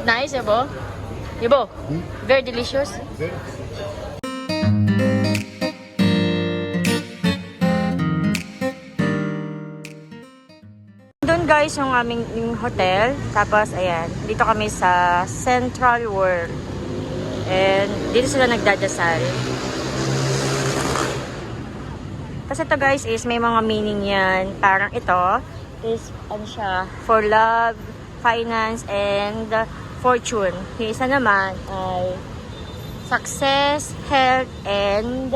nice, Yabo? Yabo? Very delicious. Very. Doon guys yung aming hotel. Tapos ayan, dito kami sa Central World. And dito sila nagdadasal. Tapos ito guys is may mga meaning yan. Parang ito is ano siya, for love, finance, and fortune. Yung isa naman ay success, health, and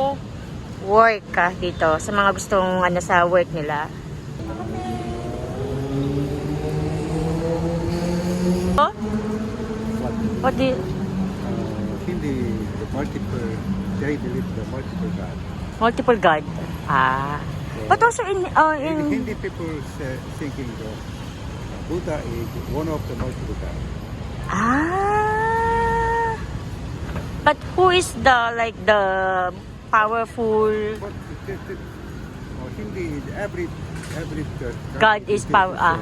work dito. Sa mga gustong ano sa work nila. Oh? What do you... Hindi, the multiple, they believe the multiple God. Multiple God. Ah. But also in... Hindi people thinking the Buddha is one of the multiple God. Ah. But who is the, like, the powerful... But Hindi, every God is power.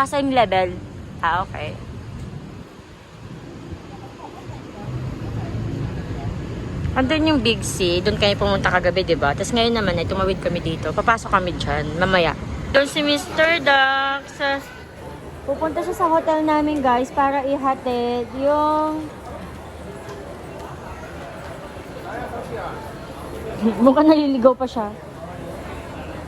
Same level. Ah, okay. Andun yung Big C. Doon kami pumunta kagabi, diba? Tapos ngayon naman ay tumawid kami dito. Papasok kami dyan, mamaya. Doon si Mr. Dax. Pupunta siya sa hotel namin, guys, para ihatid yung... Mukhang naliligaw pa siya.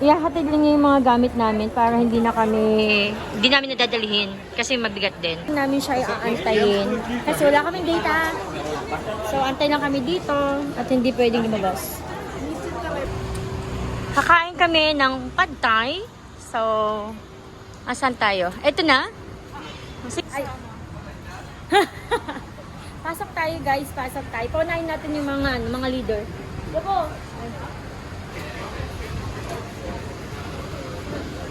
Ihahatid lang niya yung mga gamit namin para hindi namin nadadalihin kasi mabigat din. Namin siya iaantayin kasi wala kaming data. So, antay lang kami dito at hindi pwedeng lumabas. Kakain kami ng pad thai. So, asan tayo? Ito na. Ay. Pasok tayo guys, pasok tayo. Paunahin natin yung mga leader. Yabo!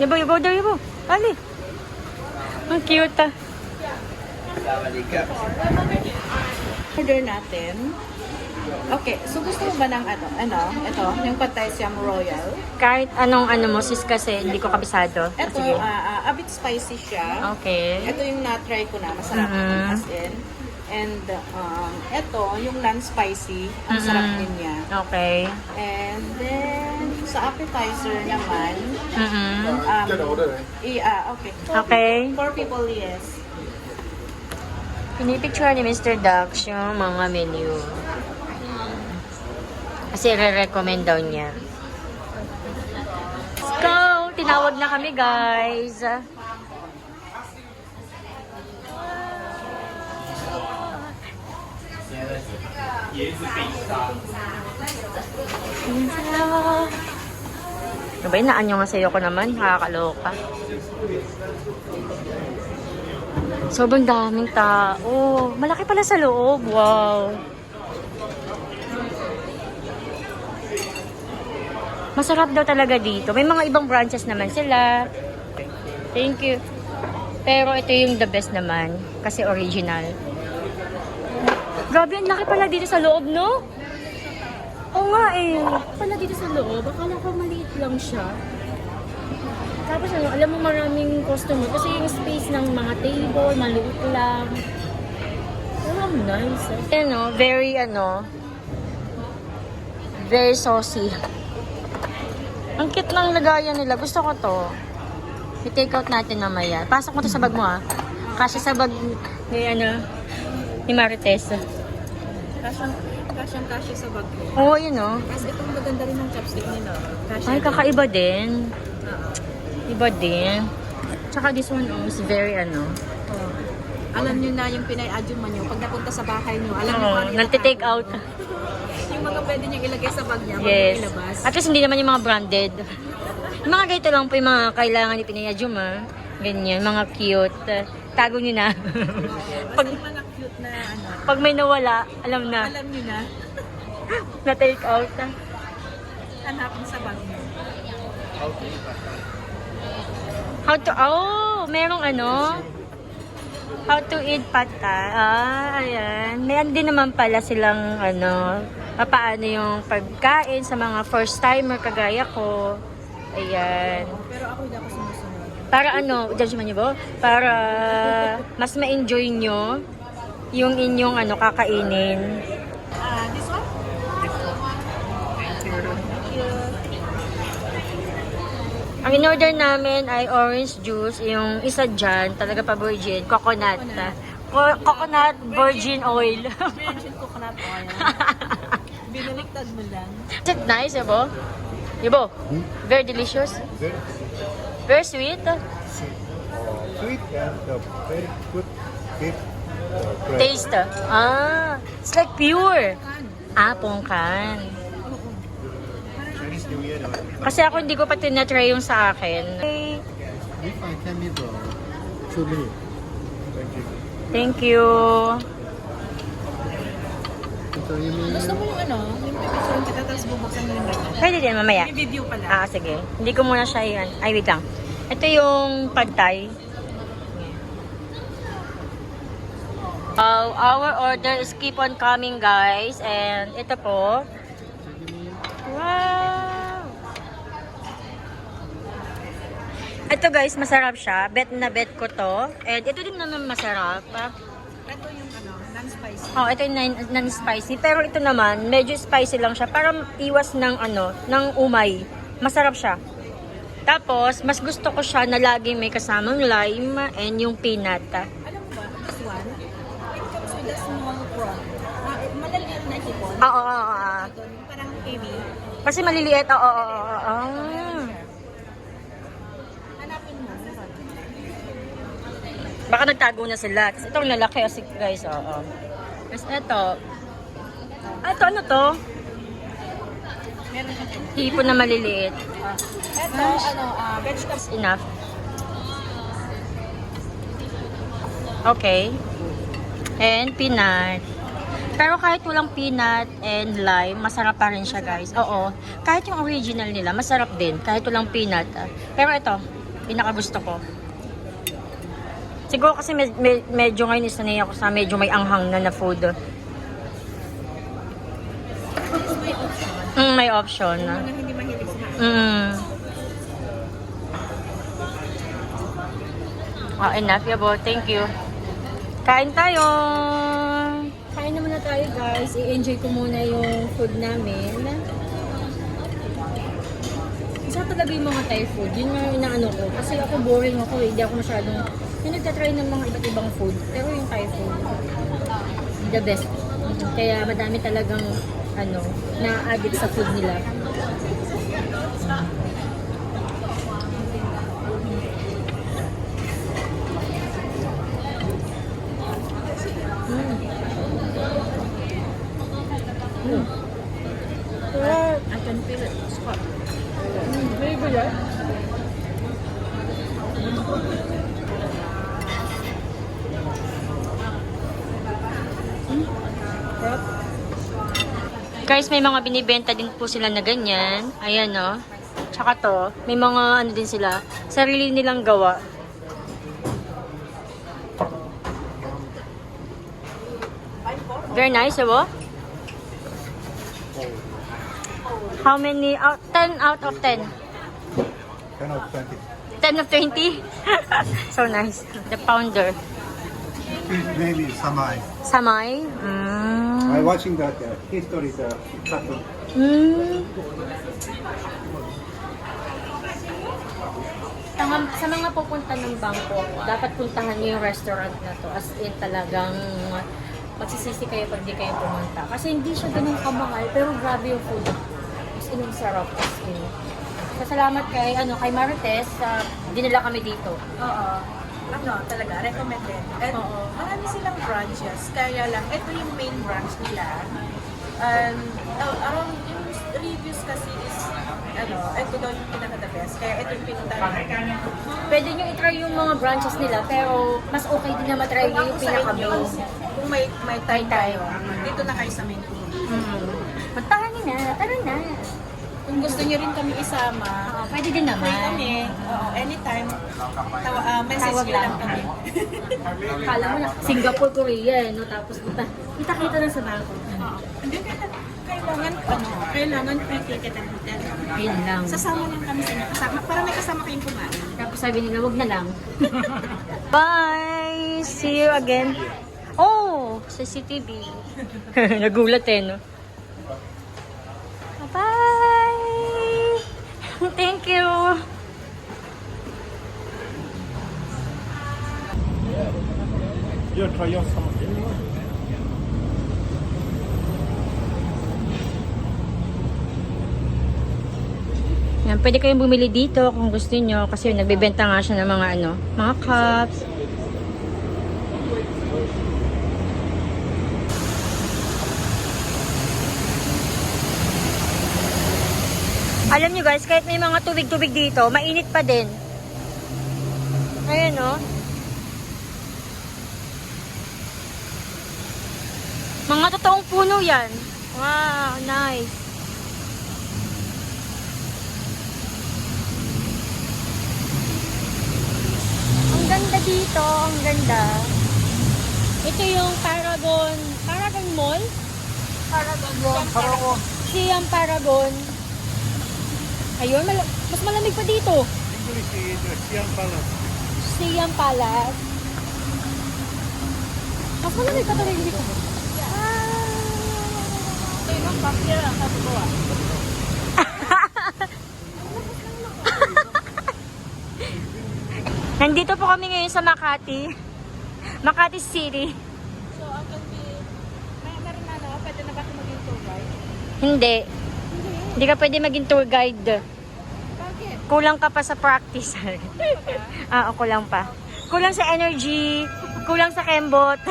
Yabo daw, yabo. Ali. Ang cute Order natin. Okay, so gusto mo ba ng ito, yung Patay Siam Royal. Kahit anong mo sis kasi hindi ko kabisado. Ito, Sige. a bit spicy siya. Okay. Ito yung na-try ko na, masarap as in. And ito, yung non-spicy, ang sarap din niya. Okay. And then, sa appetizer naman, okay. Okay. 4 people, yes. Pinipicture ni Mr. Dax yung mga menu. Kasi re-recommend daw niya. Let's go! Tinawag na kami, guys. Ano ba, inaanyo nga sa'yo ko naman? Nakakaloka. Sobrang daming tao. Malaki pala sa loob. Wow. Masarap daw talaga dito. May mga ibang branches naman sila. Thank you. Pero ito yung the best naman. Kasi original. Grabe, ang laki pala dito sa loob, no? Oo nga eh. Pala dito sa loob. Akala ko maliit lang siya. Tapos alam mo maraming customer. Kasi yung space ng mga table, maliit lang. Oh, nice. Very saucy. Ang cute ng lagayan nila. Gusto ko to. I-take out natin mamaya. Pasok mo to sa bag mo Kasi sa bag ni Marites. Kasyang-kasya sa bag ko. Oo, yun Kasi itong maganda rin ng chopstick nila. Ay, kakaiba din. Iba din. Tsaka this one is very Alam nyo na yung pinay-adjuma nyo. Pag napunta sa bahay nyo, alam nyo paano nagte-take out. Yung mga pwede nyo ilagay sa bag niya, Yes. ilabas. At least hindi naman yung mga branded. Yung mga ganito lang po yung mga kailangan ni Pinayajum Ganyan, mga cute. Tago nyo na. Pag mga cute na Pag may nawala, alam na. alam nyo na, Na-take out. hanapin sa bag nyo. Merong how to eat pad thai. Ayan. May din naman pala silang paano yung pagkain sa mga first timer kagaya ko. Ayan. Pero ako hindi ako sumusunod. Para ano, judge man niyo ba? Para mas ma-enjoy nyo yung inyong ano, kakainin. This one? Ang in-order namin ay orange juice. Yung isa dyan, talaga pa virgin, coconut. Coconut virgin oil. Virgin coconut oil. Binaliktad mo lang. Is it nice, Yabo? Yabo? Very delicious. Very Very sweet. sweet and very good taste. Bread. Taste. It's like pure. Pongkan. Chinese New Year. Kasi ako hindi ko pa tinatry yung sa akin. If I can be the souvenir. Thank you. Thank you. So you mean Gusto mo yung ano? Yung pipicturean kita tapos bubuksan mo yung ganyan. Pwede din mamaya. May video pala. Sige. Hindi ko muna siya yan. Ay, wait lang. Ito yung pad thai. Our order is keep on coming, guys. And ito po. Wow! Ito guys, masarap siya. Bet na bet ko to. And ito din naman masarap. Ito yung ano, non-spicy. Ito yung non-spicy. Pero ito naman, medyo spicy lang siya. Para iwas ng ano, ng umay. Masarap siya. Tapos, mas gusto ko siya na lagi may kasamang lime and yung peanut. Alam mo ba, this one, it comes with a small prawn. Malaliit na hipon. Oo. Ito, parang heavy. Kasi maliliit. Oo. Hanapin mo. Baka nagtago na sila. Kasi itong lalaki kasi guys. Oo. Tapos ito. Ito ano to? Meron siya. Hipon na maliliit. Ito, vegetables. Enough. Okay. And peanut. Pero kahit walang peanut and lime, masarap pa rin siya guys. Oo. Kahit yung original nila, masarap din. Kahit walang peanut. Pero ito, pinakagusto ko. Siguro kasi medyo ngayon isanay ako sa medyo may anghang na food. May option. Mga hindi mahilig sa Enough, Yabo. Thank you. Kain tayo! Kain naman na tayo, guys. I-enjoy ko muna yung food namin. Isa talaga yung mga Thai food. Yun nga yung inaano ko. Kasi ako boring ako eh. Hindi ako masyadong... Yung nagtatry ng mga iba't ibang food. Pero yung Thai food, the best. Kaya madami talagang na-addict sa food nila. I can feel it. It's hot. Very good, ah. Guys, may mga binibenta din po sila na ganyan. Ayan, no. Tsaka to, may mga ano din sila, sarili nilang gawa. Very nice, diba? How many? 10 out of 10. 10 of 20. 10 of 20? So nice. The pounder. Maybe Samai. Samay? I'm watching that history, the cartoon. Sa mga pupunta ng Bangkok, dapat puntahan niyo yung restaurant na to. As in talagang magsisisi kayo pag di kayo pumunta. Kasi hindi siya ganun kamahal, pero grabe yung food. As in, yung sarap. As in. So, salamat kay Marites, dinala kami dito. Oo. Talaga, recommended. And marami silang branches. Kaya lang, ito yung main branch nila. And around yung reviews kasi is, ito daw yung pinaka-the best. Kaya ito yung pinuntahan. Pwede nyo i-try yung mga branches nila, pero mas okay din na matry nyo yung pinaka-main. Kung may time tayo, dito na kayo sa main. Puntahan nyo na, tara na. Kung gusto nyo rin kami isama, Pwede din naman. free kami. Anytime. Message Tawag nyo lang lang. kami. Kala mo na, Singapore, Korea, no? Tapos kita-kita na sa Bangkok. Hindi kailangan free ticket and hotel. Yun lang. Sasama lang kami sa inyo. Kasama, para may kasama kayong kumain. Tapos sabi nila, wag na lang. Bye! See you again. Oh! Sa CCTV. Nagulat eh, no? Bye! Thank you! You try your stomach. Yan, pwede kayong bumili dito kung gusto niyo kasi nagbebenta nga siya ng mga mga cups. Alam niyo guys, kahit may mga tubig-tubig dito, mainit pa din. Ayan oh. Mga totoong puno yan. Wow, nice. Ang ganda dito, ang ganda. Ito yung Paragon Mall? Paragon. Siam Paragon. Ayun, mas malamig pa dito. English is Siam Palace. Siam Palace. Mas malamig pa talaga dito. Nandito po kami ngayon sa Makati. Makati City. So, meron na, no? Pwede na ba ito maging tour guide? Hindi. Hindi ka pwede maging tour guide. Bakit? Kulang ka pa sa practice. Kulang pa. Kulang sa energy. Kulang sa kembot.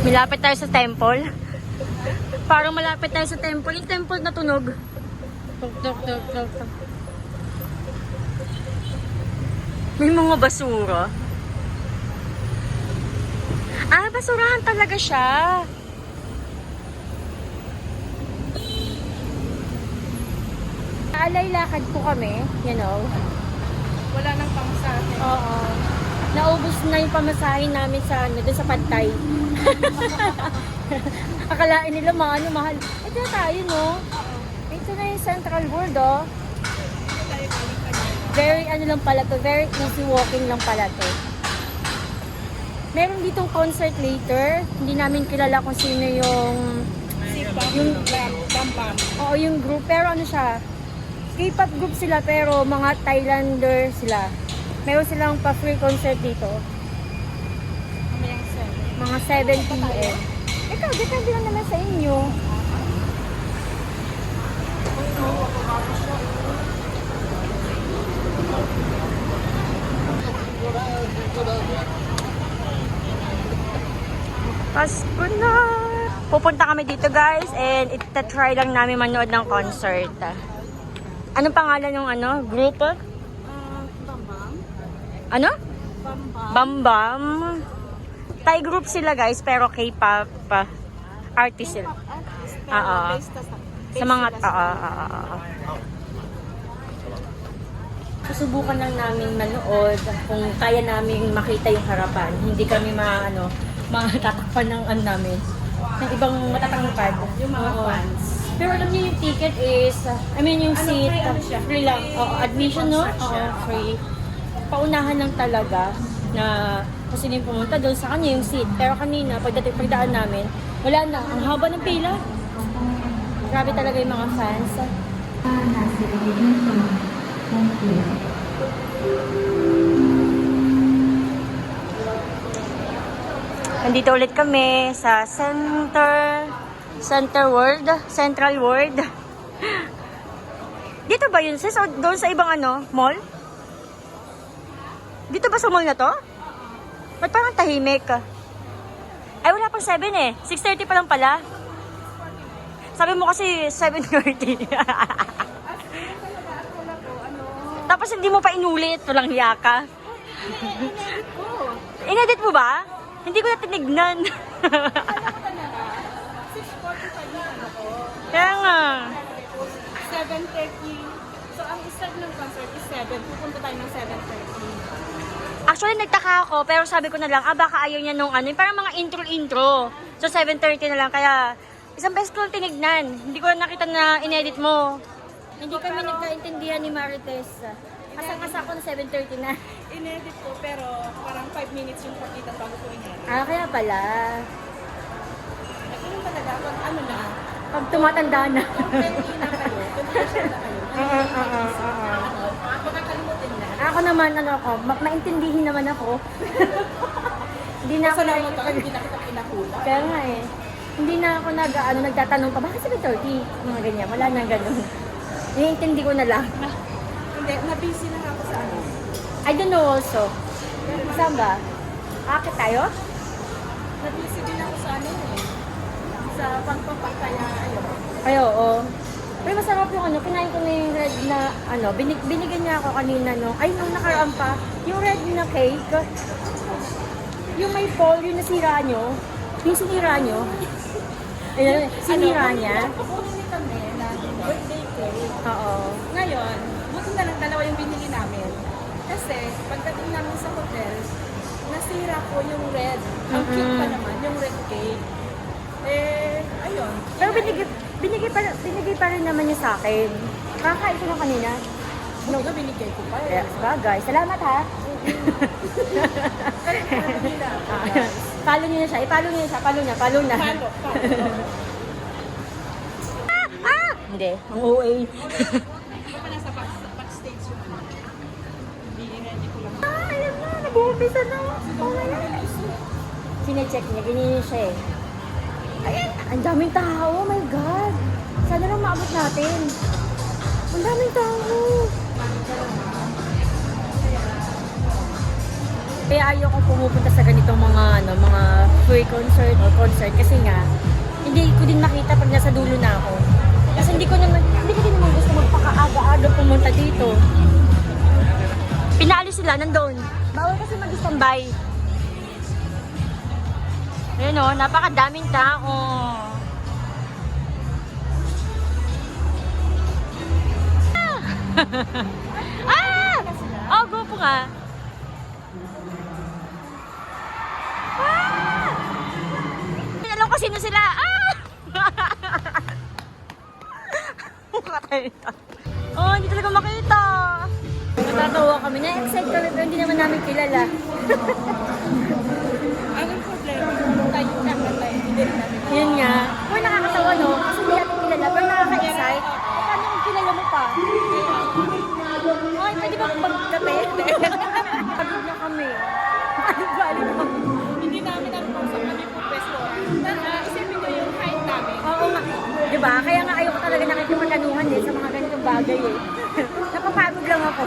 Malapit tayo sa temple. Parang malapit tayo sa temple. Yung temple na tunog. Tuk, tuk, tuk, tuk, tuk. May mga basura. Basurahan talaga siya. Alay lakad po kami, you know. Wala nang pamasahe. Oo. Naubos na yung pamasahin namin sa doon sa Pantay. Akalain nila mahal. Ito na tayo, no? Ito na yung Central World, oh. Very lang pala to. Very easy walking lang pala to. Meron ditong concert later. Hindi namin kilala kung sino yung Bam Bam. Oo, yung group. Pero ano siya, K-pop group sila pero mga Thailander sila. Meron silang pa-free concert dito. Mga 7 p.m. Ikaw, depende lang naman sa inyo. Pasko na! Pupunta kami dito guys and ita-try lang namin manood ng concert. Anong pangalan ng group? Bam Bam. Ano? Bam Bam. Bam Bam. Thai group sila guys pero K-pop artist sila. Oo. Sa mga susubukan lang namin manood kung kaya namin makita yung harapan. Hindi kami matatakpan ng namin. Ng ibang matatangkad. Yung mga fans. Pero alam niyo yung ticket is, yung seat, free lang. Admission, no? Free. Paunahan lang talaga na kung sino yung pumunta doon sa kanya yung seat. Pero kanina, pagdaan namin, wala na. Ang haba ng pila. Grabe talaga yung mga fans. Nandito ulit kami sa Central World. Dito ba yun, sis? O doon sa ibang mall? Dito ba sa mall na to? Ba't parang tahimik? Ay, wala pang 7 eh. 6:30 pa lang pala. Sabi mo kasi 7:30. Tapos hindi mo pa inulit. Walang hiya ka. Inedit mo ba? Hindi ko na tinignan. Kaya nga. 7:30. So, ang start ng concert is 7. Pupunta tayo ng 7:30. Actually, nagtaka ako, pero sabi ko na lang, baka ayaw niya nung ano, yung parang mga intro-intro. So, 7:30 na lang, kaya isang beses ko lang tinignan. Hindi ko nakita na inedit mo. Hindi kami nagkaintindihan ni Marites. Asang-asa ako na 7:30 na. In-edit ko, pero parang 5 minutes yung pakita bago ko in-edit. Kaya pala. At yun talaga, pag ano na, Pag tumatanda na. ready na kayo, conversion na kayo. Makakalimutin na. Ako naman, maintindihin naman ako. Hindi na ako Salamat ka, hindi na kita pinakula. Kaya nga eh. Hindi na ako nagtatanong pa, bakit 7:30? Mga ganyan, wala nang ganun. Naiintindi ko na lang. Hindi, na-busy na ako sa ano. I don't know also. Saan ba? Akit tayo? Na-busy din ako sa ano eh. Sa pagpapakaya, ayun. Ay, oo. Pero masarap yung ano, kinain ko na yung red na, ano, binigyan niya ako kanina nung, nung nakaraan pa, yung red na cake, yung may fall, yung nasira nyo, yung sinira nyo, ayun, sinira niya. Kukunin ni kami na birthday cake. Oo. Ngayon, buti na lang dalawa yung binili namin. Kasi, pagdating namin sa hotel, nasira ko yung red. Ang cake pa naman, yung red cake. Ayun. Pero binigay pa rin naman niya sa akin. Kakain ko lang kanina. No, binigay ko pa Kaya, bagay. Salamat ha. Follow niyo na siya. I-follow niyo na siya. Follow na. Palo. Hindi. Ang OA. Baka nasa backstage yun. Hindi ready ko lang. Alam na. Nag-uumpisa na. Oh my God. Sinecheck niya. Ganyan siya eh. Ayan. Ang daming tao. Oh my God. Sana lang maabot natin. Ang daming tao. Kaya ayaw kong pumupunta sa ganitong mga free concert o concert kasi nga hindi ko din makita pag nasa dulo na ako. Kasi hindi ko din naman gusto magpakaaga-aga pumunta dito. Pinaalis sila nandoon. Bawal kasi mag-standby. Ayun o, napakadaming tao. Oh, go po nga. Alam ko sino sila. Mukha tayo ito. Oh, hindi talaga makita. Natatawa kami. Na-excite kami pero hindi naman namin kilala. Ang problema, tayo hindi rin namin. Yun nga. Kung nakakatawa no, kasi hindi natin kilala pero nakaka-excite. Paano kung kilala mo pa? Ay, pwede ba magkape? Pagod na kami. Balik kami. Hindi namin alam sa kami po pwesto. Isipin nyo yung height namin. Oo nga. Diba? Kaya nga ayoko talaga nakikipagkanuhan din sa mga ganitong bagay eh. Napapagod lang ako.